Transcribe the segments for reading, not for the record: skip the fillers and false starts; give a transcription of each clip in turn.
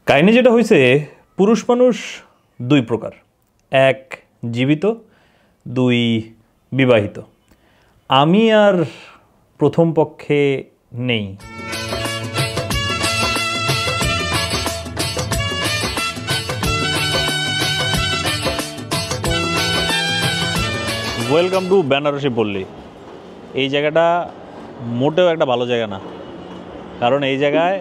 কাহিনী যেটা হয়েছে, পুরুষ মানুষ দুই প্রকার, এক জীবিত, দুই বিবাহিত। আমি আর প্রথম পক্ষে নেই। ওয়েলকাম টু বেনারসি পল্লী। এই জায়গাটা মোটেও একটা ভালো জায়গা না, কারণ এই জায়গায়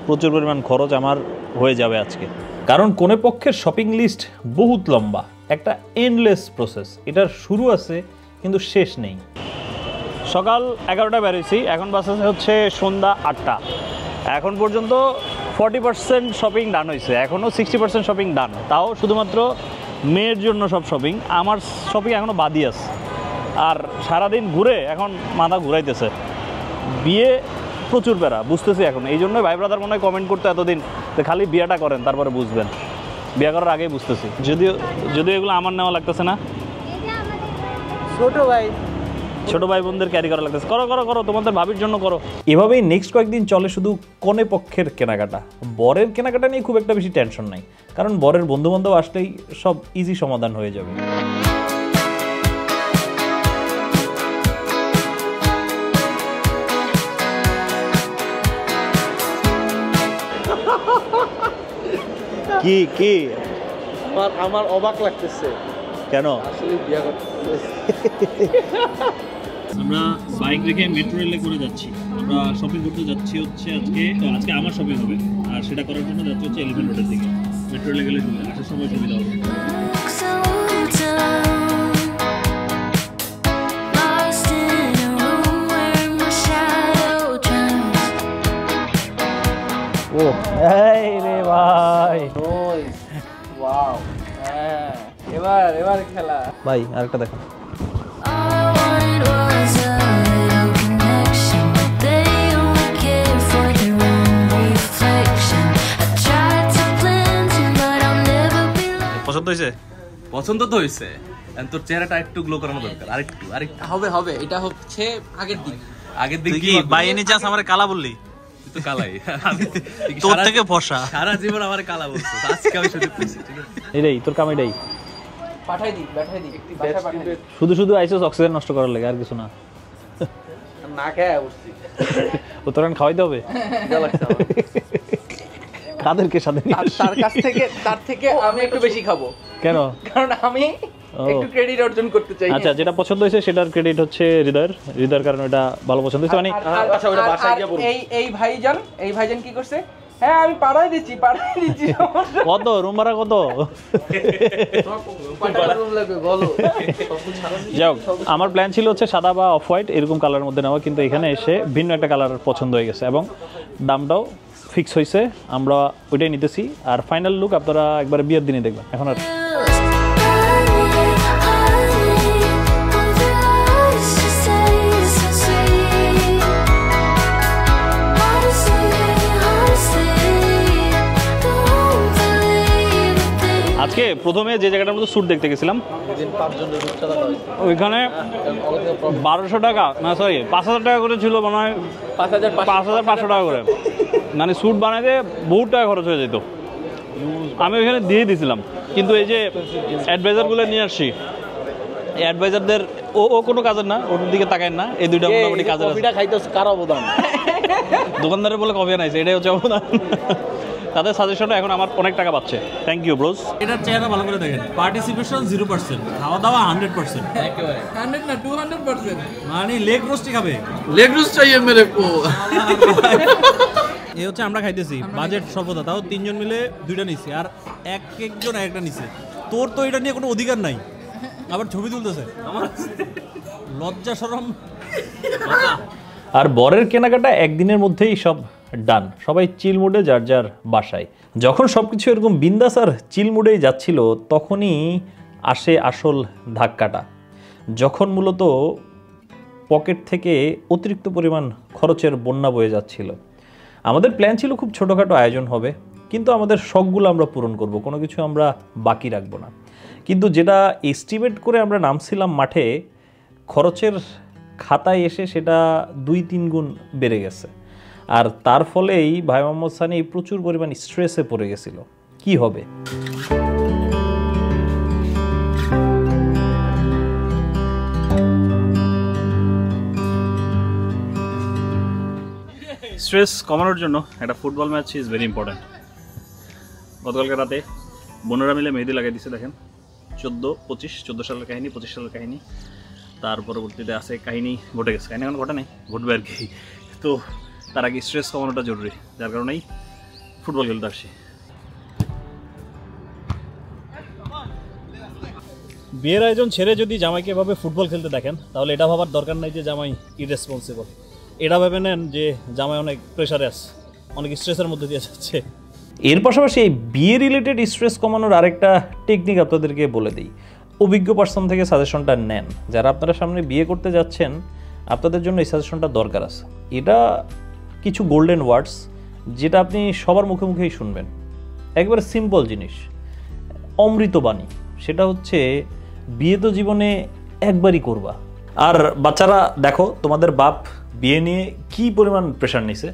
প্রচুর পরিমাণ খরচ আমার হয়ে যাবে আজকে। কারণ কোনে পক্ষের শপিং লিস্ট বহুত লম্বা, একটা এন্ডলেস প্রসেস। এটার শুরু আছে কিন্তু শেষ নেই। সকাল 11টায় বেরোইছি, এখন বাস আছে হচ্ছে সন্ধ্যা 8টা। এখন পর্যন্ত 40% শপিং ডান হয়েছে, এখনও 60% শপিং ডান, তাও শুধুমাত্র মেয়ের জন্য সব শপিং। আমার শপিং এখনও বাদি আছে। আর সারাদিন ঘুরে এখন মাথা ঘুরাইতেছে। বিয়ে প্রচুর প্যারা, বুঝতেছি এখন। এই জন্যই ভাই ব্রাদার মনে হয় কমেন্ট করতে এতদিন যে খালি বিয়েটা করেন তারপরে বুঝবেন। বিয়ে করার আগেই বুঝতেছি, যদিও এগুলো আমার নেওয়া লাগতেছে না, ছোট ভাই বোনদের ক্যারি করা লাগতেছে। করো করো করো, তোমাদের ভাবির জন্য করো। এভাবেই নেক্সট কয়েকদিন চলে শুধু কনে পক্ষের কেনাকাটা। বরের কেনাকাটা নিয়ে খুব একটা বেশি টেনশন নাই, কারণ বরের বন্ধুবান্ধব আসলেই সব ইজি সমাধান হয়ে যাবে। কি কি আমার অবাক লাগতেছে। কেন? আসলে বিয়ে করতেছে। আমরা বাইক রেখে মেট্রো রেলে করে যাচ্ছি। আমরা শপিং করতে যাচ্ছি হচ্ছে আজকে আমার শপিং হবে, আর সেটা করার জন্য যাচ্ছি হচ্ছে এলিফ্যান্ট রোডের দিকে। মেট্রো রেলে গেলে আসার সময় সুবিধা হবে। ও এই রে ভাই, ওয়াও, হ্যাঁ এবার খেলা। ভাই আরেকটা দেখো। পছন্দ হয়েছে? পছন্দ তো হয়েছে, তোর চেহারাটা একটু গ্লো করানো দরকার। আরেকটু হবে। এটা হচ্ছে আগের দিক কি বাই এনি চান্স আমারে কালা বললি? তো কালাই তোর থেকে ফর্সা। সারা জীবন আমার কালা বলছো, আজকে আমি সুযোগ পেয়েছি। ঠিক আছে, এটাই তোর কাম, এটাই। পাঠাই দি একটি বাসা পাঠাই দি। শুধু আইসোস অক্সিজেন নষ্ট করার লাগে, আর কিছু না। না খেয়ে বসছি, ও তোর খাওয়াইতে হবে। কাদেরকে সাথে তার থেকে আমি একটু বেশি খাবো। কেন? কারণ আমি একটু ক্রেডিট অর্জন করতে চাই। আচ্ছা, যেটা পছন্দ হয়েছে সেটার ক্রেডিট হচ্ছে হৃদয়ের কারণে এটা ভালো পছন্দ হয়েছে। মানে আচ্ছা, ওটা বাসায় গিয়ে বলবো। এই ভাইজান কি করছে? হ্যাঁ আমি পাড়াই দিচ্ছি। কত রুম ভাড়া কত? যাও, আমার প্ল্যান ছিল হচ্ছে সাদা বা অফ হোয়াইট এরকম কালারের মধ্যে নেওয়া, কিন্তু এখানে এসে ভিন্ন একটা কালার পছন্দ হয়ে গেছে এবং দামটাও ফিক্স হয়েছে। আমরা ওইটাই নিতেছি। আর ফাইনাল লুক আপনারা একবারে বিয়ের দিনে দেখবেন। এখন আর আজকে প্রথমে যে জায়গাটার মধ্যে স্যুট দেখতে গেছিলাম, ওইখানে 1200 টাকা, না সরি 5000 টাকা করে ছিল, মনে হয় 5500 টাকা করে। মানে স্যুট বানাইতে বহুত টাকা খরচ হয়ে যেত। আমি ওইখানে দিয়ে দিয়েছিলাম, কিন্তু এই যে অ্যাডভাইজারগুলো নিয়ে আসছি, এই অ্যাডভাইজারদের ও কোনো কাজের না, ওর দিকে তাকায় না। এই দুইটা মোটামুটি কাজের আছে। কার অবদান? দোকানদারের বলে কফি আনাইছে, এটাই হচ্ছে অবদান। তাদের সাজেশনটা এখন আমার অনেক টাকা পাচ্ছে। Thank you bros. এটার চেহারা ভালো করে দেখেন। পার্টিসিপেশন 0%, খাওয়া দাওয়া 100%। একেবারে 100 না 200%। মানে লেগ রোস্টই খাবে। লেগ রোস্ট চাইয়ে মেরে কো। এই হচ্ছে আমরা খাইতেছি বাজেট সর্বদা, তাও 3 জন মিলে 2টা নিছি, আর একজন একটা নিছে। তোর তো এটা নিয়ে কোনো অধিকার নাই, আবার ছবি তুলতেছে। আমার লজ্জা শরম। আর বরের কেনাকাটা একদিনের মধ্যেই সব ডান, সবাই চিল মুডে যার যার বাসায়। যখন সব কিছু এরকম বিন্দাস আর চিল মুডেই যাচ্ছিল, তখনই আসে আসল ধাক্কাটা, যখন মূলত পকেট থেকে অতিরিক্ত পরিমাণ খরচের বন্যা বয়ে যাচ্ছিল। আমাদের প্ল্যান ছিল খুব ছোটোখাটো আয়োজন হবে, কিন্তু আমাদের শখগুলো আমরা পূরণ করব, কোনো কিছু আমরা বাকি রাখবো না। কিন্তু যেটা এস্টিমেট করে আমরা নামছিলাম মাঠে, খরচের খাতায় এসে সেটা 2-3 গুণ বেড়ে গেছে। আর তার ফলেই ভাই মোহাম্মদ সানি প্রচুর পরিমাণ স্ট্রেসে পড়ে গেছিল। কি হবে? স্ট্রেস কমানোর জন্য একটা football match is very important. গতকালকে রাতে বোনেরা মিলে মেহেদি লাগাই দিছে, দেখেন 14 সালের কাহিনী, 25 সালের কাহিনী। তার পরবর্তীতে আছে কাহিনী ঘটে গেছে, কাহিনী এখন ঘটে নেই, ঘটবে আর কি। তো তার আগে স্ট্রেস কমানোটা জরুরি, যার কারণেই ফুটবল খেলতে আসছি। বিয়ের আয়োজন ছেড়ে যদি জামাইকে এভাবে ফুটবল খেলতে দেখেন, তাহলে এটা ভাবার দরকার নাই যে জামাই ইররেসপন্সিবল। এটা ভেবে নেন যে জামাই অনেক প্রেশারে আছে, অনেক স্ট্রেসের মধ্যে দিয়ে যাচ্ছে। এর পাশাপাশি এই বিয়ে রিলেটেড স্ট্রেস কমানোর আরেকটা টেকনিক আপনাদেরকে বলে দিই। অভিজ্ঞ পার্সন থেকে সাজেশনটা নেন। যারা আপনারা সামনে বিয়ে করতে যাচ্ছেন, আপনাদের জন্য এই সাজেশনটা দরকার আছে। এটা কিছু গোল্ডেন ওয়ার্ডস, যেটা আপনি সবার মুখে মুখেই শুনবেন। একবারে সিম্পল জিনিস, অমৃতবাণী। সেটা হচ্ছে বিয়ে তো জীবনে একবারই করবা। আর বাচ্চারা দেখো, তোমাদের বাপ বিয়ে নিয়ে কি পরিমাণ প্রেশার নিছে,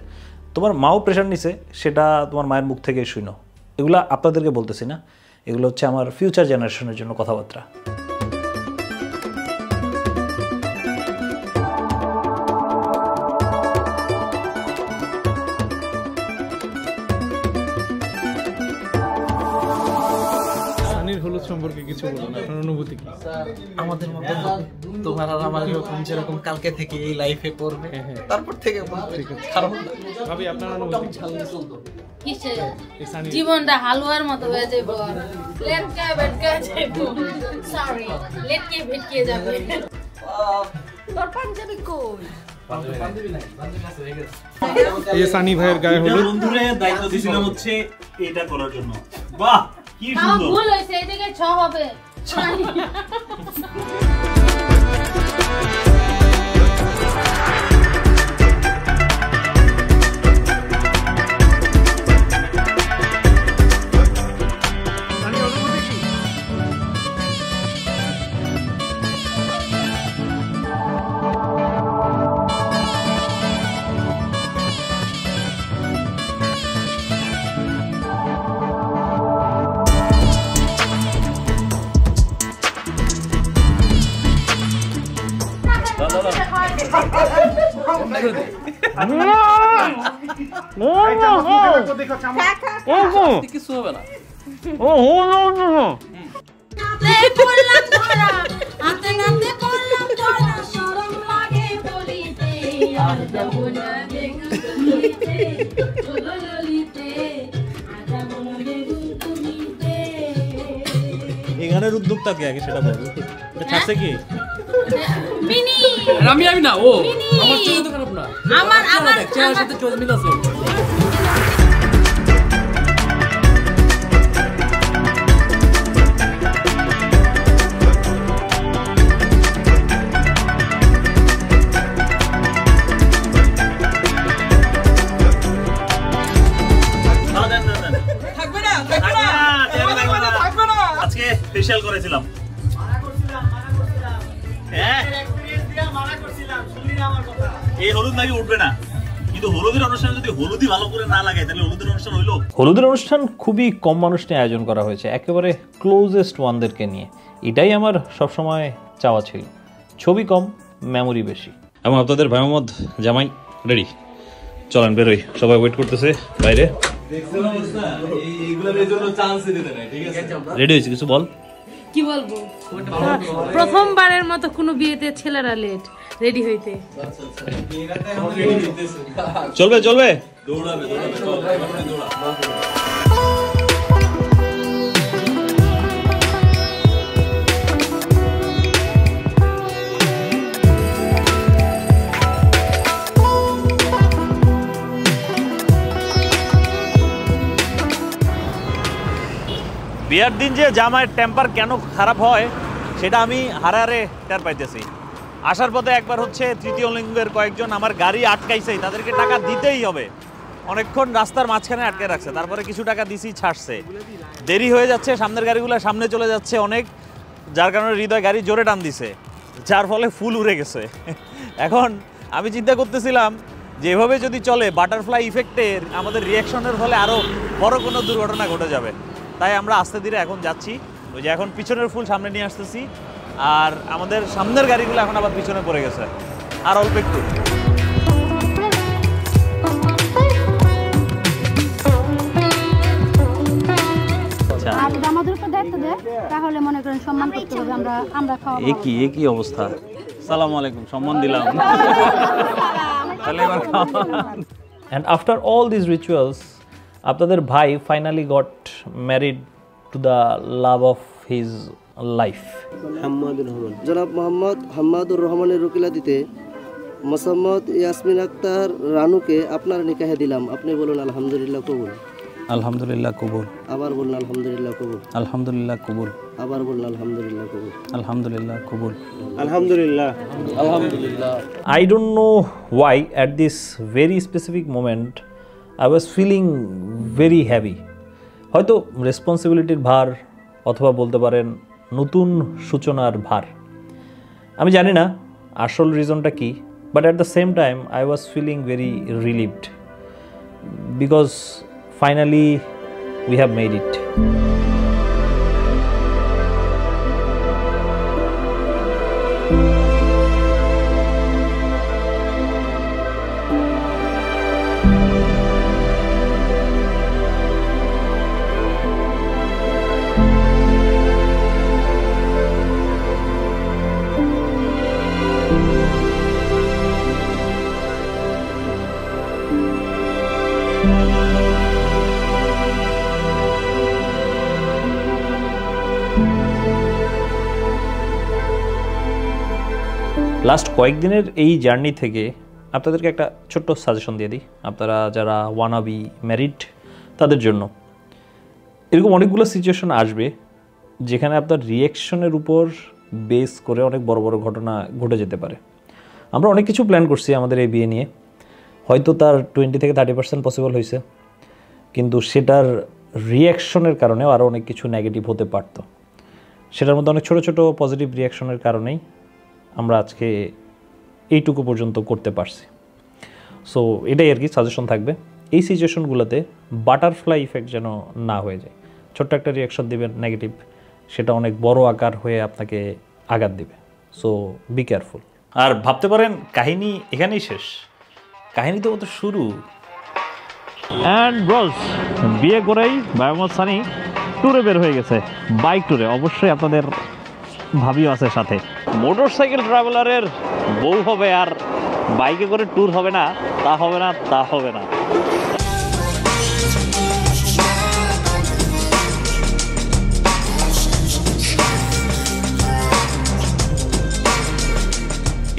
তোমার মাও প্রেশার নিছে, সেটা তোমার মায়ের মুখ থেকে শুনো। এগুলো আপনাদেরকে বলতেছি না, এগুলো হচ্ছে আমার ফিউচার জেনারেশনের জন্য কথাবার্তা। হলুদ সম্পর্কে কিছু বলুন, আপনার অনুভূতি কি? আমাদের মতো তোমার আর আমার এরকম যেরকম কালকে থেকে এই লাইফে করবে, তারপর থেকে খারাপ ভাবি আপনার অনুভূতি কিসে জীবনটা হালুয়ার মতো হয়ে যাবে, লেটকে ভেটকে যাবে, সরি লেটকে ভেটকে যাবে। তোর পাঞ্জাবি কই? এই সানি ভাইয়ের গায়ে হলুদ। বন্ধুরে দায়িত্ব দিছিলাম হচ্ছে এটা করার জন্য। বাহ কি সুন্দর, ভুল হইছে, এদিকে 6 হবে। কিছু হবে না। এই গানের উদ্যোক্তা কে আগে সেটা বল। ছাড়ছে কি? মিনি আমি না, ও আমার চেহারা তো খারাপ না, আমার চেহারার সাথে চোখ মিল আছে। আজকে ফেশিয়াল করেছিলাম। এই হলুদ নাকি উঠবে না, কিন্তু হলুদের অনুষ্ঠান যদি হলুদই ভালো করে না লাগায় তাহলে হলুদের অনুষ্ঠান হইলো? হলুদের অনুষ্ঠান খুবই কম মানুষ নিয়ে আয়োজন করা হয়েছে, একেবারে ক্লোজেস্ট ওয়ানদেরকে নিয়ে। এটাই আমার সবসময় চাওয়া ছিল। ছবি কম, মেমোরি বেশি। এবং আপনাদের ভাই মোহাম্মদ জামাই রেডি, চলেন বেরোই, সবাই ওয়েট করতেছে বাইরে। রেডি হয়েছে, কিছু বল। কি বলবো, প্রথমবারের মতো কোনো বিয়েতে ছেলেরা লেট রেডি হইতে। চলবে চলবে। বিয়ার দিন যে জামাইয়ের টেম্পার কেন খারাপ হয় সেটা আমি হারে হারে টের পাইতেছি। আসার পথে একবার হচ্ছে তৃতীয় লিঙ্গের কয়েকজন আমার গাড়ি আটকাইছে, তাদেরকে টাকা দিতেই হবে। অনেকক্ষণ রাস্তার মাঝখানে আটকে রাখছে, তারপরে কিছু টাকা দিছি, ছাড়ছে। দেরি হয়ে যাচ্ছে, সামনের গাড়িগুলো সামনে চলে যাচ্ছে অনেক, যার কারণে হৃদয় গাড়ি জোরে টান দিছে, যার ফলে ফুল উড়ে গেছে। এখন আমি চিন্তা করতেছিলাম যেভাবে যদি চলে বাটারফ্লাই ইফেক্টের আমাদের রিয়াকশনের ফলে আরও বড় কোনো দুর্ঘটনা ঘটে যাবে। তাই আমরা আস্তে ধীরে এখন যাচ্ছি, ওই যে এখন পিছনের ফুল সামনে নিয়ে আসতেছি, আর আমাদের সামনের গাড়িগুলো এখন আবার পিছনে পড়ে গেছে, আর অল্প একটু। আর যদি আমাদের উপর দায়িত্ব দেয় তাহলে মনে করেন সম্মান করতে হবে, আমরা খাওয়াবো। একই অবস্থা। সালামু আলাইকুম, সম্মান দিলাম। And after all these rituals, আপনাদের ভাই finally got married to the love of his life. হাম্মাদুর Rahman, জনাব মোহাম্মদ হাম্মাদুর রহমানের রকিলাতিতে মোসাম্মদ ইয়াসমিন আক্তার রানুকে আপনার নিকাহে দিলাম। আপনি বলুন আলহামদুলিল্লাহ কবুল। আলহামদুলিল্লাহ কবুল। আবার বলুন আলহামদুলিল্লাহ কবুল। আলহামদুলিল্লাহ কবুল। আবার বলুন আলহামদুলিল্লাহ কবুল। আলহামদুলিল্লাহ কবুল। আলহামদুলিল্লাহ আলহামদুলিল্লাহ। I don't know why at this very specific moment I was feeling very heavy. হয়তো রেসপন্সিবিলিটির ভার অথবা বলতে পারেন নতুন সূচনার ভার, আমি জানি না আসল রিজনটা কি, but at the same time I was feeling very relieved because finally we have made it. Last কয়েকদিনের এই জার্নি থেকে আপনাদেরকে একটা ছোট্ট সাজেশন দিয়ে দিই, আপনারা যারা ওয়ানাবি ম্যারিড তাদের জন্য। এরকম অনেকগুলো সিচুয়েশন আসবে যেখানে আপনার রিয়াকশনের উপর বেস করে অনেক বড় বড় ঘটনা ঘটে যেতে পারে। আমরা অনেক কিছু প্ল্যান করছি আমাদের এই বিয়ে নিয়ে, হয়তো তার 20 থেকে 30% পসিবল হয়েছে, কিন্তু সেটার রিয়াকশনের কারণেও আরও অনেক কিছু নেগেটিভ হতে পারত। সেটার মধ্যে অনেক ছোট ছোট পজিটিভ রিয়াকশনের কারণেই আমরা আজকে এইটুকু পর্যন্ত করতে পারছি। সো এটাই আর কি সাজেশন থাকবে, এই সিচুয়েশনগুলোতে বাটারফ্লাই ইফেক্ট যেন না হয়ে যায়। ছোট্ট একটা রিয়াকশন দিবেন নেগেটিভ, সেটা অনেক বড় আকার হয়ে আপনাকে আঘাত দিবে। So be careful. আর ভাবতে পারেন কাহিনী এখানেই শেষ, কাহিনী তো কত শুরু। অ্যান্ড ব্রোস, বিয়ে করেই বায়োমত সানি ট্যুরে বের হয়ে গেছে, বাইক ট্যুরে। অবশ্যই আপনাদের ভাবিও আছে সাথে। মোটরসাইকেল ট্রাভেলারের বউ হবে আর বাইকে করে ট্যুর হবে না, তা হবে না, তা হবে না।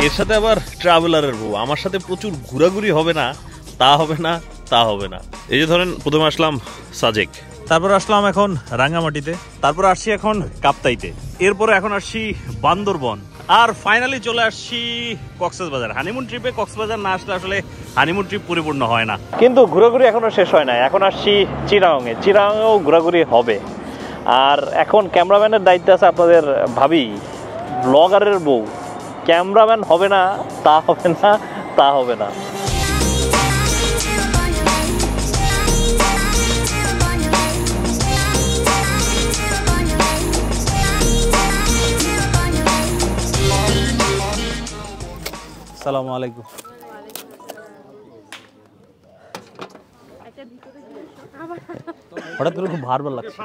এর সাথে আবার ট্রাভেলারের বউ, আমার সাথে প্রচুর ঘোরাঘুরি হবে না, তা হবে না, তা হবে না। এই যে ধরেন প্রথমে আসলাম সাজেক, তারপর আসলাম এখন রাঙ্গামাটিতে, তারপর আসছি এখন কাপ্তাইতে, এরপরে এখন আসছি বান্দরবন, আর ফাইনালি চলে আসছি কক্সবাজার। হানিমুন ট্রিপে কক্সবাজার না আসলে আসলে হানিমুন ট্রিপ পরিপূর্ণ হয় না। কিন্তু ঘোরাঘুরি এখনো শেষ হয় না, এখন আসছি চিরাংয়ে, চিরাংয়েও ঘোরাঘুরি হবে। আর এখন ক্যামেরাম্যানের দায়িত্বে আছে আপনাদের ভাবি, ব্লগারের বউ। ক্যামেরাম্যান হবে না, তা হবে না, তা হবে না। আসসালামু আলাইকুম। হঠাৎ করে খুব ভার লাগছে।